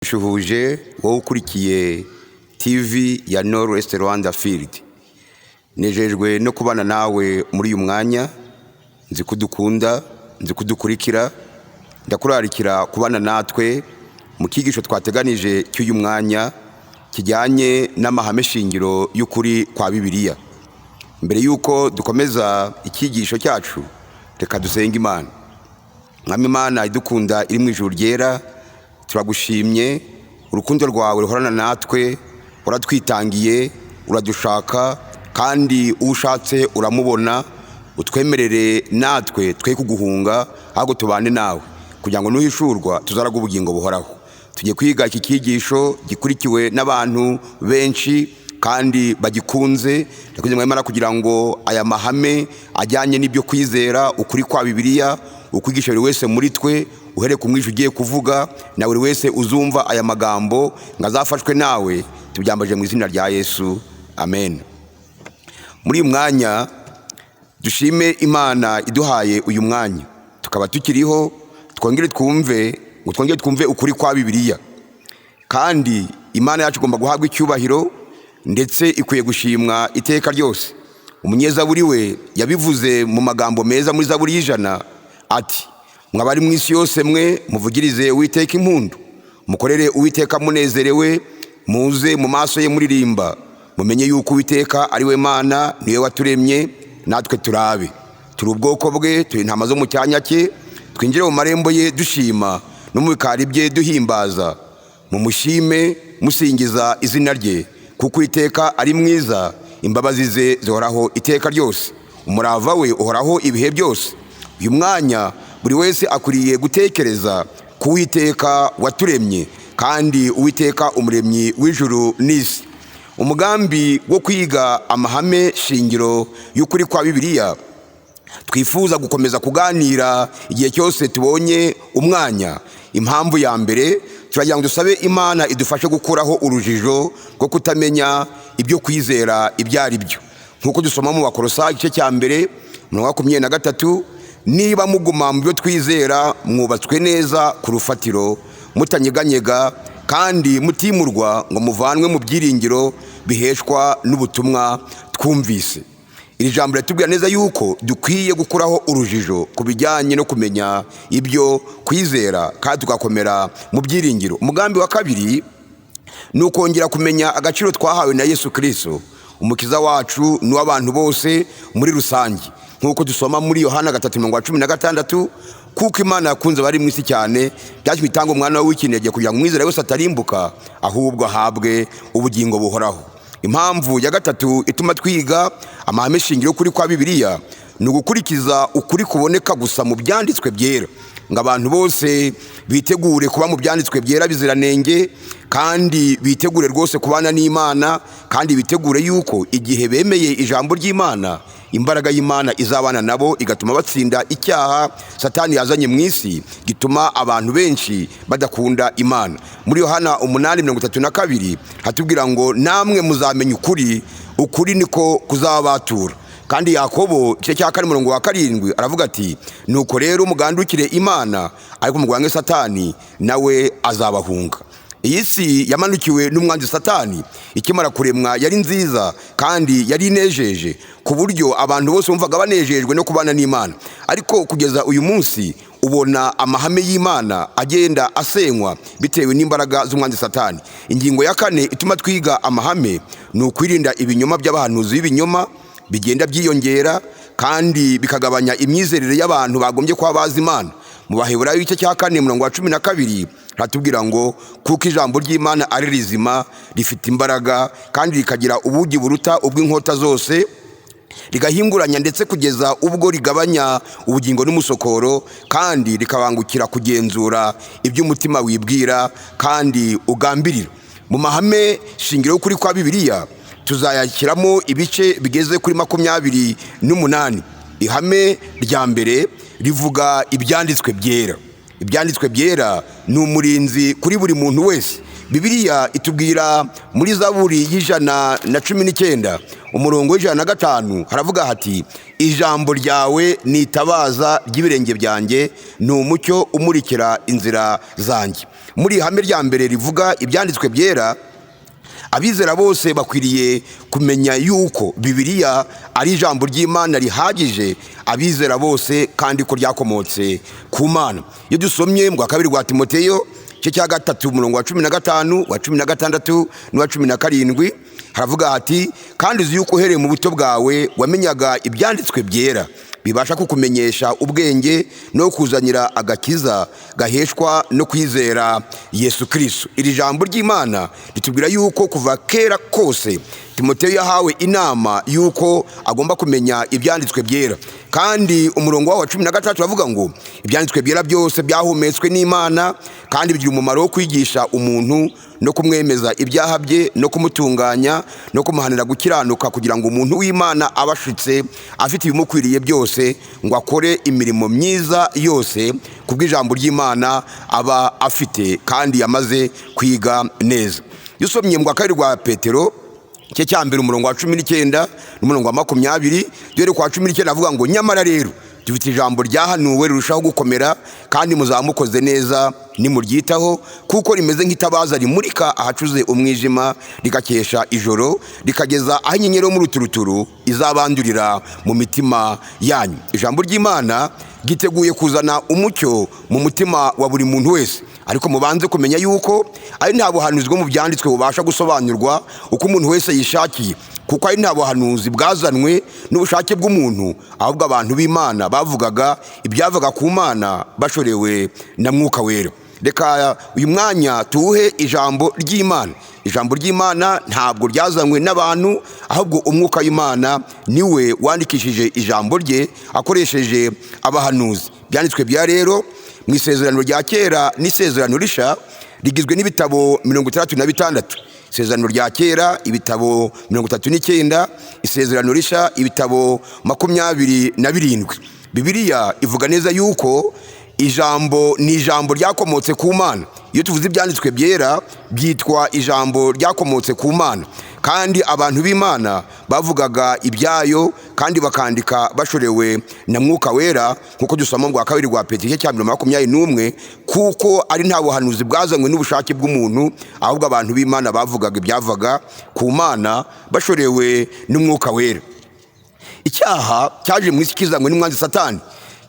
Shuhuje wowe ukurikiye TV ya Northwest Rwanda Field. Nejejwe no kubana nawe muri uyu mwanya, nzi kudukunda, nzi kudukurikira, ndakurarikira kubana natwe mu kigisho twateganije cy'uyu mwanya kijyanye n'amahame shingiro y'ukuri kwa Bibiliya. Mbere yuko dukomeza ikigisho cyacu, reka dusenge Imana. Mwami Imana idukunda iri mu ijuru ryera, turagushimye, urukundo rwawe ruhorana natwe, uratwitangiye, uradushaka, kandi ushatse uramubona. Utwemerere natwe twe kuguhunga, ahubwo tubane nawe, kugira ngo nuhishurwa tuzaraga ubugingo buhoraho. Tugiye kwiga iki kigisho gikurikiwe n'abantu benshi kandi bagikunze, kugira ngo aya mahame ajyanye n'ibyo kwizera ukuri kwa Bibiliya ukwigisha buri wese muri twe, uhere ku mwisho ugiye kuvuga, na buri wese uzumva aya magambo ngazafashwe nawe. Tubyambaje mu izina rya Yesu, amen. Muri uyu mwanya dushime Imana iduhaye uyu mwanya, tukaba tukiriho, twongere twumve ukuri kwa Bibiliya. Kandi Imana yacu igomba guhabwa icyubahiro, ndetse ikwiye gushimwa iteka ryose. Umunyezaburi we yabivuze mu magambo meza muri Zaburi y'ijana ati: mwabari mu isi yose mwe muvugirize Uwiteka impundu, mukorere Uwiteka munezerewe, muze mu maso ye muririmba, mumenye yuko Uwiteka ari we Mana, niwe waturemye natwe turabe. Turi ubwoko bwe, turi intama zo mu cyanya cye, twinjire mu marembo ye dushima, no mu bikari bye duhimbaza. Mumushime musingiza izina rye, kuko Uwiteka ari mwiza, imbabazi ze zihoraho iteka ryose, umurava we uhoraho ibihe byose. Uyu mwanya buri wese akwiriye gutekereza ku Uwiteka waturemye, kandi Uwiteka umuremyi w'ijuru n'isi. Umugambi wo kwiga amahame shingiro y'ukuri kwa Bibiliya twifuza gukomeza kuganira igihe cyose tubonye umwanya. Impamvu ya mbere, turagira ngo dusabe Imana idufashe gukuraho urujijo rwo kutamenya ibyo kwizera ibyo ari byo. Nk'uko dusoma mu Bakolosayi igice cya mbere umurongo wa 23, niba muguma mu byo twizera mwubatswe neza ku rufatiro, mutanyeganyega kandi mutimurwa ngo muvanwe mu byiringiro biheshwa n'ubutumwa twumvise. Iri jambo ritubwira neza yuko dukwiye gukuraho urujijo ku bijyanye no kumenya ibyo kwizera, kandi tugakomera mu byiringiro. Umugambi wa kabiri ni ukongera kumenya agaciro twahawe na Yesu Kristo, umukiza wacu n'uw'abantu bose muri rusange. Nk'uko dusoma muri Yohana 3:16, kuko Imana yakunze abari mu isi cyane, byatumye itanga umwana w'ikinege kugira ngo umwizera wese atarimbuka, ahubwo ahabwe ubugingo buhoraho. Impamvu ya gatatu ituma twiga amahame shingiro kuri kwa Bibiliya ni ugukurikiza ukuri kuboneka gusa mu byanditswe byera, ngo abantu bose bitegure kuba mu byanditswe byera biziranenge, kandi bitegure rwose kubana n'Imana, kandi bitegure yuko igihe bemeye ijambo ry'Imana, imbaraga y'Imana izabana nabo, igatuma batsinda icyaha Satani yazanye mu isi gituma abantu benshi badakunda Imana. Muri Yohana 8:32 hatubwira ngo namwe muzamenya ukuri, ukuri niko kuzabatura. Kandi Yakobo igice cya 4:7 aravuga ati: nuko rero mugandukire Imana, ariko mugwange Satani, nawe azabahunga. Iyi si yamanukiwe n'umwanzi Satani, ikimara kuremwa yari nziza kandi yari inejeje, ku buryo abantu bose bumvaga banejejwe no kubana n'Imana. Ariko kugeza uyu munsi ubona amahame y'Imana agenda asenywa bitewe n'imbaraga z'umwanzi Satani. Ingingo ya 4 ituma twiga amahame ni ukwirinda ibinyoma by'abahanuzi b'ibinyoma bigenda byiyongera, kandi bikagabanya imyizerere y'abantu bagombye kuba bazi Imana. Mu Baheburayo igice cya 4:12 hatubwira ngo kuko ijambo ry'Imana ari rizima, rifite imbaraga, kandi rikagira ubugi buruta ubw'inkota zose, rigahinguranya ndetse kugeza ubwo rigabanya ubugingo n'umusokoro, kandi rikabangukira kugenzura ibyo umutima wibwira kandi ugambirira. Mu mahame shingiro y'ukuri kwa Bibiliya tuzayakiramo ibice bigeze kuri 28. Ihame rya mbere rivuga ibyanditswe byera. Ibyanditswe byera ni umurinzi kuri buri muntu wese, Bibiliya itubwira muri Zaburi y'119 umurongo w'105 haravuga hati ijambo ryawe ni itabaza ry'ibirenge byanjye, ni umucyo umurikira inzira zanjye. Muri ihame rya mbere rivuga ibyanditswe byera, abizera bose bakwiriye kumenya yuko Bibiliya ari ijambo ry'Imana rihagije abizera bose kandi ko ryakomotse ku Mana. Iyo dusomye mu kabiri rwa Timoteyo cya 3 umurongo wa 15 wa 16 n'uwa 17 haravuga hati kandi uzi yuko uhereye mu buto bwawe wamenyaga ibyanditswe byera bibasha kukumenyesha ubwenge no kuzanira agakiza gaheshwa no kwizera Yesu Kristo. Iri jambo ry'Imana ritubwira yuko kuva kera kose Timoteyo yahawe inama yuko agomba kumenya ibyanditswe byera, kandi umurongo wa 13 uravuga ngo ibyanditswe byera byose byahumetswe n'Imana kandi bigira umumaro wo kwigisha umuntu no kumwemeza ibyaha bye no kumutunganya no kumuhanira gukiranuka, kugira ngo umuntu w'Imana abashitse afite ibimukwiriye byose ngo akore imirimo myiza yose kubw'ijambo ry'Imana aba afite kandi yamaze kwiga neza. Yusomye mu kabiri rwa Petero cya mbere umurongo wa 19 n'umurongo wa 20 dore kwa 19 avuga ngo nyamara rero dufite ijambo ryahanuwe rirushaho gukomera kandi muzamukoze neza nimuryitaho, kuko rimeze nk'itabaza rimurika ahacuze umwijima rigakesha ijoro rikageza aho inyenyeri yo mu ruturuturu izabandurira mu mitima yanyu. Ijambo ry'Imana giteguye kuzana umucyo mu mutima wa buri muntu wese, ariko mubanze kumenya yuko ari nta buhanuzi bwo mu byanditswe bubasha gusobanurwa uko umuntu wese yishakiye, kuko ari nta buhanuzi bwazanwe n'ubushake bw'umuntu, ahubwo abantu b'Imana bavugaga ibyavaga ku Mana bashorewe na Mwuka Wera. Reka uyu mwanya tuwuhe ijambo ry'Imana. Ijambo ry'Imana ntabwo ryazanywe n'abantu, ahubwo umwuka w'Imana niwe wandikishije ijambo rye akoresheje abahanuzi. Byanditswe bya rero mu isezerano rya kera n'isezerano risha rigizwe n'ibitabo 66. Isezerano rya kera ibitabo 39, isezerano risha ibitabo 27. Bibiliya ivuga neza yuko ijambo ni ijambo ryakomotse ku Mana. Iyo tuvuze ibyanditswe byera byitwa ijambo ryakomotse ku Mana, kandi abantu b'Imana bavugaga ibyayo kandi bakandika bashorewe na Mwuka Wera, nkuko dusoma mu kabiri rwa Petero cya 21, kuko ari nta buhanuzi bwazanywe n'ubushake bw'umuntu, ahubwo abantu b'Imana bavugaga ibyavaga ku Mana bashorewe n'Umwuka Wera. Icyaha cyaje mu isi kizanywe n'umwanzi Satani,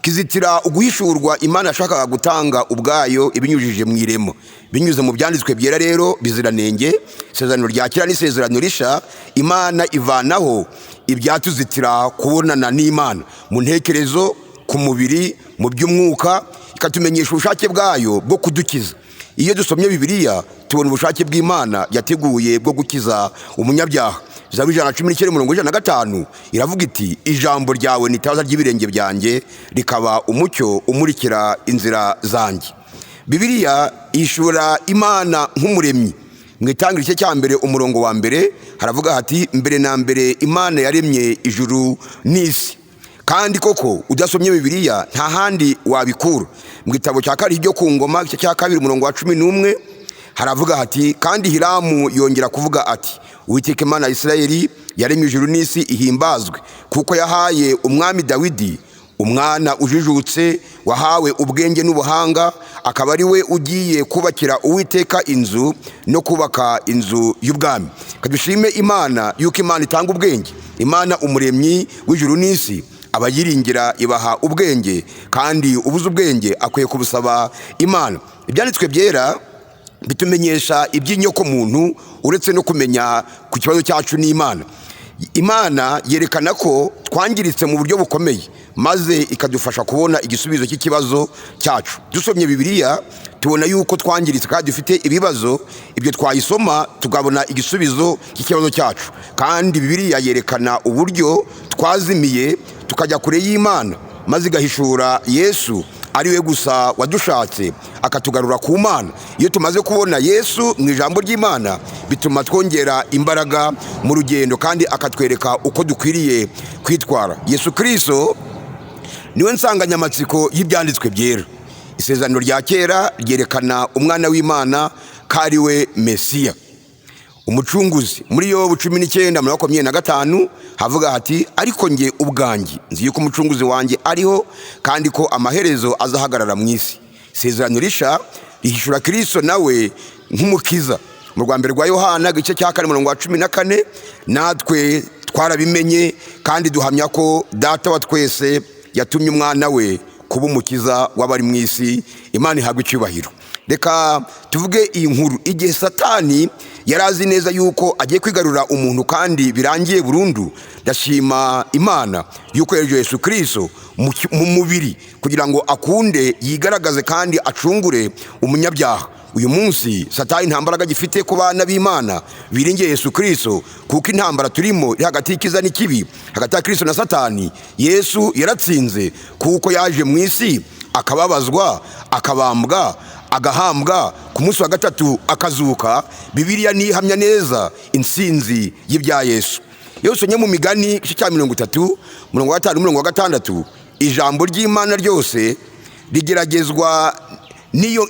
kizitira uguhishurwa Imana yashakaga gutanga ubwayo ibinyujije mu iremo. Binyuze mu byanditswe byera rero biziranenge, isezerano rya kera n'isezerano risha, Imana ivanaho ibyatuzitira kubonana n'Imana mu ntekerezo, ku mubiri, mu by'umwuka, ikatumenyesha ubushake bwayo bwo kudukiza. Iyo dusomye Bibiliya tubona ubushake bw'Imana yateguye bwo gukiza umunyabyaha. Zaburi 119 umurongo wa 105 iravuga iti ijambo ryawe ni itabaza ry'ibirenge byanjye, rikaba umucyo umurikira inzira zanjye. Bibiliya ishura Imana nk'umuremyi. Mu itangiriro cya mbere umurongo wa mbere haravuga hati mbere na mbere Imana yaremye ijuru n'isi. Kandi koko udasomye Bibiliya nta handi wabikura. Mu gitabo cya kabiri ryo ku ngoma cya kabiri umurongo wa 11 haravuga hati kandi Hiramu yongera kuvuga ati Uwiteka Imana ya Isirayeli yaremye ijuru n'isi ihimbazwe, kuko yahaye umwami Dawidi umwana ujijutse wahawe ubwenge n'ubuhanga, akaba ari we ugiye kubakira Uwiteka inzu no kubaka inzu y'ubwami. Kadushime Imana yuko Imana itanga ubwenge. Imana umuremyi w'ijuru n'isi abayiringira ibaha ubwenge, kandi ubuze ubwenge akwiye kubusaba Imana. Ibyanditswe byera bitumenyesha iby'inyoko muntu uretse no kumenya ku kibazo cyacu n'Imana. Imana yerekana ko twangiritse mu buryo bukomeye, maze ikadufasha kubona igisubizo cy'ikibazo cyacu. Dusomye Bibiliya tubona yuko twangiritse kandi dufite ibibazo, ibyo twayisoma tukabona igisubizo cy'ikibazo cyacu. Kandi Bibiliya yerekana uburyo twazimiye tukajya kure y'Imana, maze igahishura Yesu ari we gusa wadushatse akatugarura ku Mana. Iyo tumaze kubona Yesu mu ijambo ry'Imana bituma twongera imbaraga mu rugendo, kandi akatwereka uko dukwiriye kwitwara. Yesu Kristo niwe nsanganyamatsiko y'ibyanditswe byera. Isezerano rya kera ryerekana umwana w'Imana, kariwe Mesiya umucunguzi. Muri Yobu 19:25 havuga hati ariko nge ubwanjye nzi yuko umucunguzi wanjye ariho kandi ko amaherezo azahagarara mu isi. Isezerano risha rihishura Kristo nawe nk'umukiza. Mu rwa mbere rwa Yohana igice cya 4:14 natwe twarabimenye kandi duhamya ko data wa twese yatumye umwana we kuba umukiza w'abari mu isi. Imana ihabwa icyubahiro. Reka tuvuge iyi nkuru. Igihe Satani yarazi neza yuko agiye kwigarura umuntu kandi birangiye burundu, ndashima Imana yuko yaje Yesu Kristo mu mubiri kugira ngo akunde yigaragaze kandi acungure umunyabyaha. Uyu munsi Satani nta mbaraga gifite ku bana b'Imana biringiye Yesu Kristo, kuko intambara turimo iri hagati y'ikiza n'ikibi, hagati ya Kristo na Satani. Yesu yaratsinze kuko yaje mu isi akababazwa, akabambwa, agahambwa, ku munsi wa gatatu akazuka. Bibiliya nihamya neza intsinzi y'ibya Yesu. Yesu nye mu Migani igice cya 30:5-6 ijambo ry'Imana ryose rigeragezwa niyo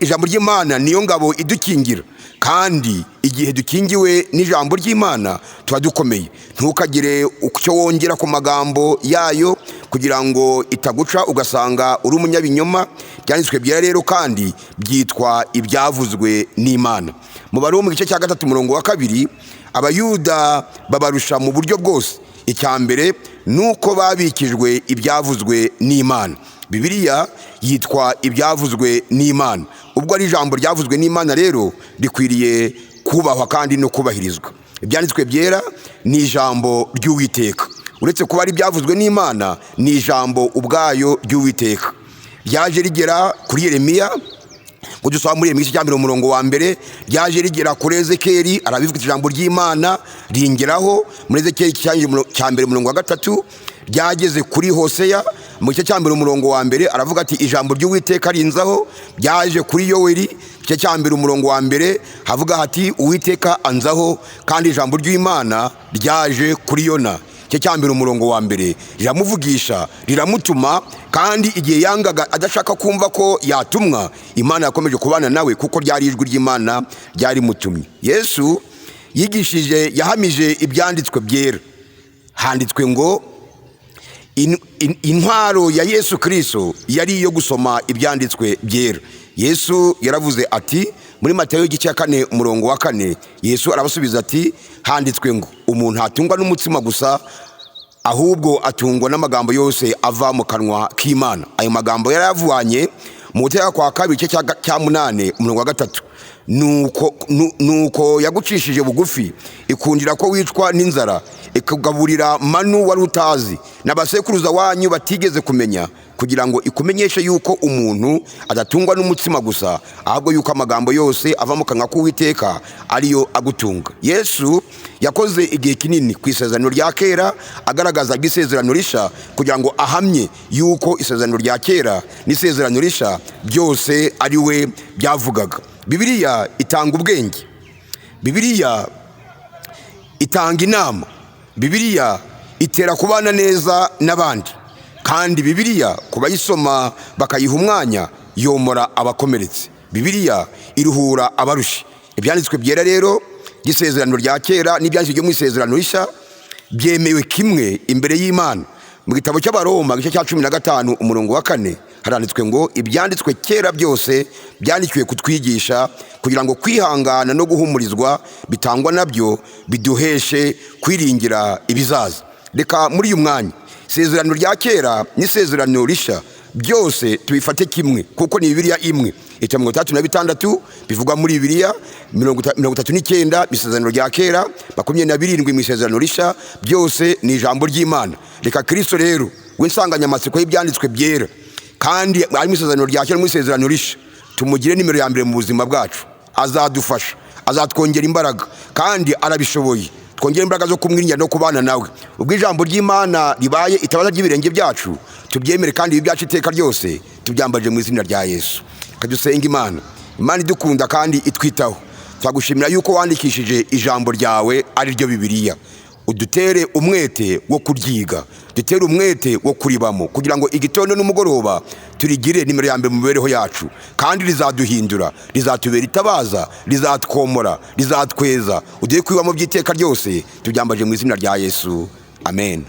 ijambo ry'Imana niyo ngabo idukingira, kandi igihe dukingiwe n'ijambo ry'Imana tuba dukomeye. Ntukagire icyo wongera ku magambo yayo kugira ngo itaguca ugasanga uri umunyabinyoma. Byanditswe byera rero kandi byitwa ibyavuzwe n'Imana. Mu Baroma igice cya 3:2 Abayuda babarusha mu buryo bwose. Icya mbere nuko babikijwe ibyavuzwe n'Imana. Bibiliya yitwa ibyavuzwe n'Imana. Ubwo ari ijambo ryavuzwe n'Imana rero rikwiriye kubahwa kandi no kubahirizwa. Ibyanditswe byera ni ijambo ry'Uwiteka. Uretse kuba ari byavuzwe n'Imana, ni ijambo ubwayo ry'Uwiteka. Ryaje rigera kuri Yeremiya, ngo dusaba muri Yeremiya cyambere umurongo wa mbere, ryaje rigera kuri Ezekeli, arabivuga ijambo ry'Imana ringeraho muri Ezekeli cyambere umurongo wa 3. Ryageze kuri Hoseya mu gice cyambere umurongo wa mbere, aravuga ati ijambo ry'Uwiteka rinzaho. Byaje kuri Yoweli igice cyambere umurongo wa mbere, havuga hati Uwiteka anzaho. Kandi ijambo ry'Imana ryaje kuri Yona igice cyambere umurongo wa mbere, riramuvugisha, riramutuma. Kandi igihe yangaga adashaka kumva ko yatumwa, Imana yakomeje kubana nawe kuko ryari ijwi ry'Imana ryari mutumye. Yesu yigishije, yahamije ibyanditswe byera. Handitswe ngo intwaro ya Yesu Kristo yari iyo gusoma ibyanditswe byera. Yesu yaravuze ati muri Matayo igice cya 4:4, Yesu arabasubiza ati handitswe ngo umuntu ntatungwa n'umutsima gusa, ahubwo atungwa n'amagambo yose ava mu kanwa k'Imana. Ayo magambo yaravanye mu Guteka kwa kabiri igice cya 8 umurongo wa 3. Nuko yagucishije bugufi, ikundira ko wicwa n'inzara, ikugaburira manu wari utazi n'abasekuruza wanyu batigeze kumenya, kugira ngo ikumenyeshe yuko umuntu adatungwa n'umutsima gusa, ahubwo yuko amagambo yose ava mu kanwa k'Uwiteka ariyo agutunga. Yesu yakoze igihe kinini ku isezerano rya kera agaragaza isezerano risha, kugira ngo ahamye yuko isezerano rya kera n'isezerano risha byose ari we byavugaga. Bibiliya itanga ubwenge, Bibiliya itanga inama, Bibiliya itera kubana neza n'abandi, kandi Bibiliya kubayisoma bakayiha umwanya yomora abakomeretse. Bibiliya iruhura abarushi. Ibyanditswe byera rero by'isezerano rya kera n'ibyanditswe byo mu isezerano risha byemewe kimwe imbere y'Imana. Mu gitabo cy'Abaroma igice cya 15 umurongo wa 4 haranditswe ngo ibyanditswe kera byose byanditswe kutwigisha, kugira ngo kwihangana no guhumurizwa bitangwa nabyo biduheshe kwiringira ibizaza. Reka muri uyu mwanya isezerano rya kera n'isezerano risha byose tubifate kimwe, kuko ni Bibiliya imwe. Itamo 36 bivugwa muri Bibiliya, 39 isezerano rya kera, 27 mu isezerano risha, byose ni ijambo ry'Imana. Reka Kristo rero w'insanganyamatsiko y'ibyanditswe byera kandi ari mu isezerano rya kera mu isezerano risha, tumugire nimero ya mbere mu buzima bwacu. Azadufasha, azatwongera imbaraga, kandi arabishoboye. Twongera imbaraga zo kumwiringira no kubana nawe. Ubwo ijambo ry'Imana ribaye itabaza ry'ibirenge byacu, tubyemere kandi ibi byacu iteka ryose tubyambaje mu izina rya Yesu. Kadusenga Imana. Imana idukunda kandi itwitaho. Twagushimira yuko wandikishije ijambo ryawe ari ryo Bibiliya. udutere umwete wo kuryiga, dutere umwete wo kuribamo, kugira ngo igitondo n'umugoroba turigire nimero ya mbere mu mibereho yacu, kandi rizaduhindura, rizatubera itabaza, rizatwomora, rizatweza, uduhe kwibamo by'iteka ryose. Tubyambaje mu izina rya Yesu, amen.